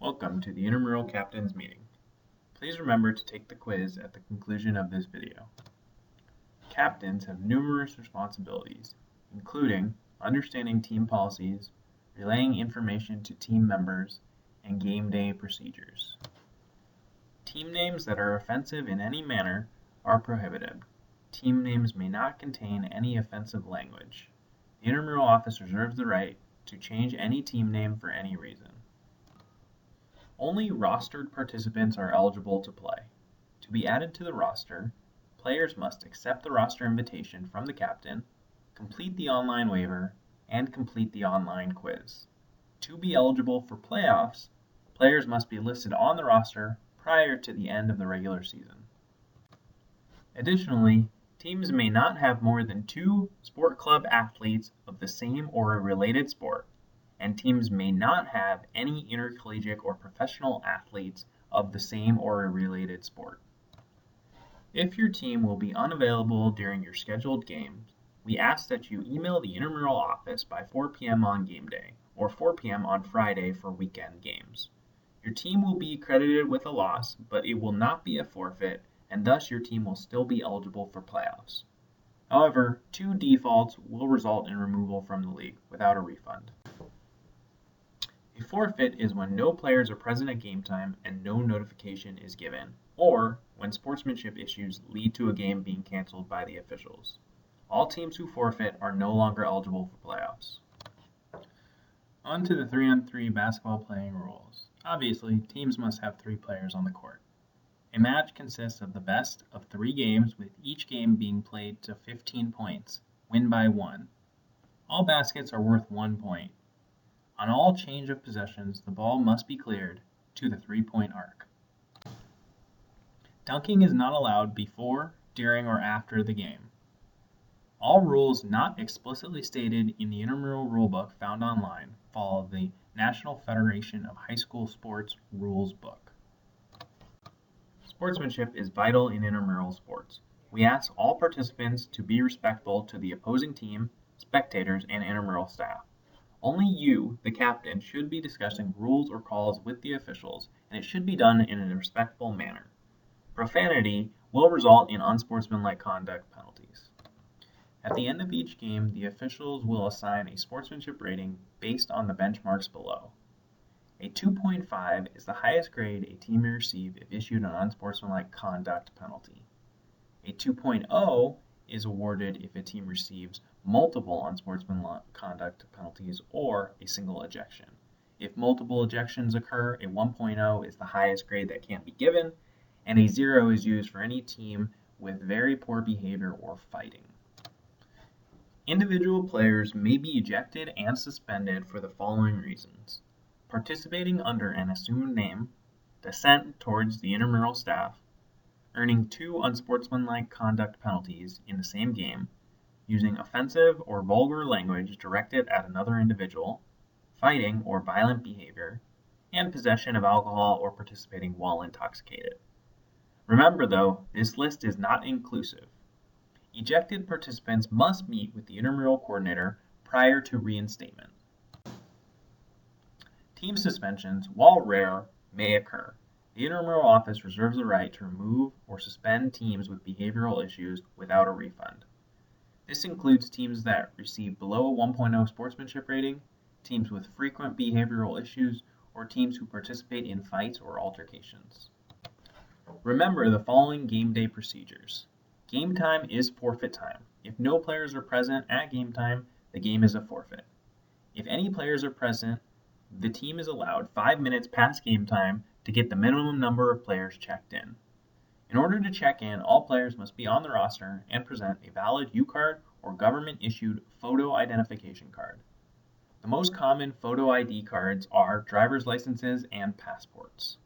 Welcome to the Intramural Captains Meeting. Please remember to take the quiz at the conclusion of this video. Captains have numerous responsibilities, including understanding team policies, relaying information to team members, and game day procedures. Team names that are offensive in any manner are prohibited. Team names may not contain any offensive language. The intramural office reserves the right to change any team name for any reason. Only rostered participants are eligible to play. To be added to the roster, players must accept the roster invitation from the captain, complete the online waiver, and complete the online quiz. To be eligible for playoffs, players must be listed on the roster prior to the end of the regular season. Additionally, teams may not have more than 2 sport club athletes of the same or a related sport, and teams may not have any intercollegiate or professional athletes of the same or a related sport. If your team will be unavailable during your scheduled games, we ask that you email the intramural office by 4 p.m. on game day or 4 p.m. on Friday for weekend games. Your team will be credited with a loss, but it will not be a forfeit, and thus your team will still be eligible for playoffs. However, 2 defaults will result in removal from the league without a refund. A forfeit is when no players are present at game time and no notification is given, or when sportsmanship issues lead to a game being canceled by the officials. All teams who forfeit are no longer eligible for playoffs. On to the 3-on-3 basketball playing rules. Obviously, teams must have 3 players on the court. A match consists of the best of 3 games, with each game being played to 15 points, win by 1. All baskets are worth 1 point. On all change of possessions, the ball must be cleared to the 3-point arc. Dunking is not allowed before, during, or after the game. All rules not explicitly stated in the intramural rulebook found online follow the National Federation of High School Sports Rules book. Sportsmanship is vital in intramural sports. We ask all participants to be respectful to the opposing team, spectators, and intramural staff. Only you, the captain, should be discussing rules or calls with the officials, and it should be done in a respectful manner. Profanity will result in unsportsmanlike conduct penalties. At the end of each game, the officials will assign a sportsmanship rating based on the benchmarks below. A 2.5 is the highest grade a team may receive if issued an unsportsmanlike conduct penalty. A 2.0 is awarded if a team receives multiple unsportsmanlike conduct penalties or a single ejection. If multiple ejections occur, a 1.0 is the highest grade that can be given, and a 0 is used for any team with very poor behavior or fighting. Individual players may be ejected and suspended for the following reasons: participating under an assumed name, dissent towards the intramural staff, earning 2 unsportsmanlike conduct penalties in the same game, using offensive or vulgar language directed at another individual, fighting or violent behavior, and possession of alcohol or participating while intoxicated. Remember though, this list is not inclusive. Ejected participants must meet with the intramural coordinator prior to reinstatement. Team suspensions, while rare, may occur. The intramural office reserves the right to remove or suspend teams with behavioral issues without a refund. This includes teams that receive below a 1.0 sportsmanship rating, teams with frequent behavioral issues, or teams who participate in fights or altercations. Remember the following game day procedures. Game time is forfeit time. If no players are present at game time, the game is a forfeit. If any players are present, the team is allowed 5 minutes past game time to get the minimum number of players checked in. In order to check in, all players must be on the roster and present a valid U-card or government-issued photo identification card. The most common photo ID cards are driver's licenses and passports.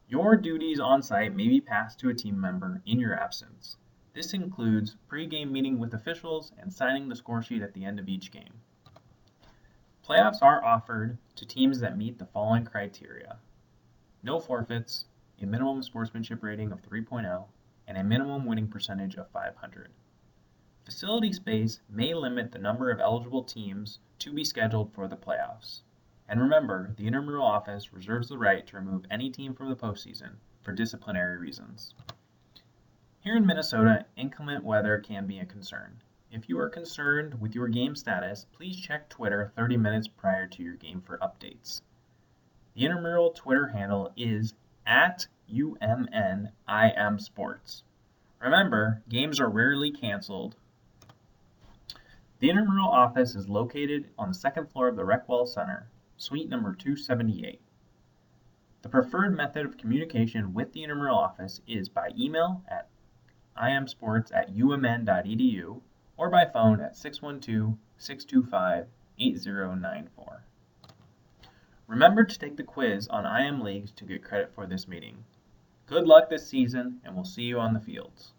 Your duties on site may be passed to a team member in your absence. This includes pre-game meeting with officials and signing the score sheet at the end of each game. Playoffs are offered to teams that meet the following criteria: no forfeits, a minimum sportsmanship rating of 3.0, and a minimum winning percentage of 500. Facility space may limit the number of eligible teams to be scheduled for the playoffs. And remember, the intramural office reserves the right to remove any team from the postseason for disciplinary reasons. Here in Minnesota, inclement weather can be a concern. If you are concerned with your game status, please check Twitter 30 minutes prior to your game for updates. The intramural Twitter handle is @UMNIMSports. Remember, games are rarely canceled. The intramural office is located on the second floor of the Recwell Center, suite number 278. The preferred method of communication with the intramural office is by email at imsports@umn.edu or by phone at 612-625-8094. Remember to take the quiz on IM Leagues to get credit for this meeting. Good luck this season, and we'll see you on the fields.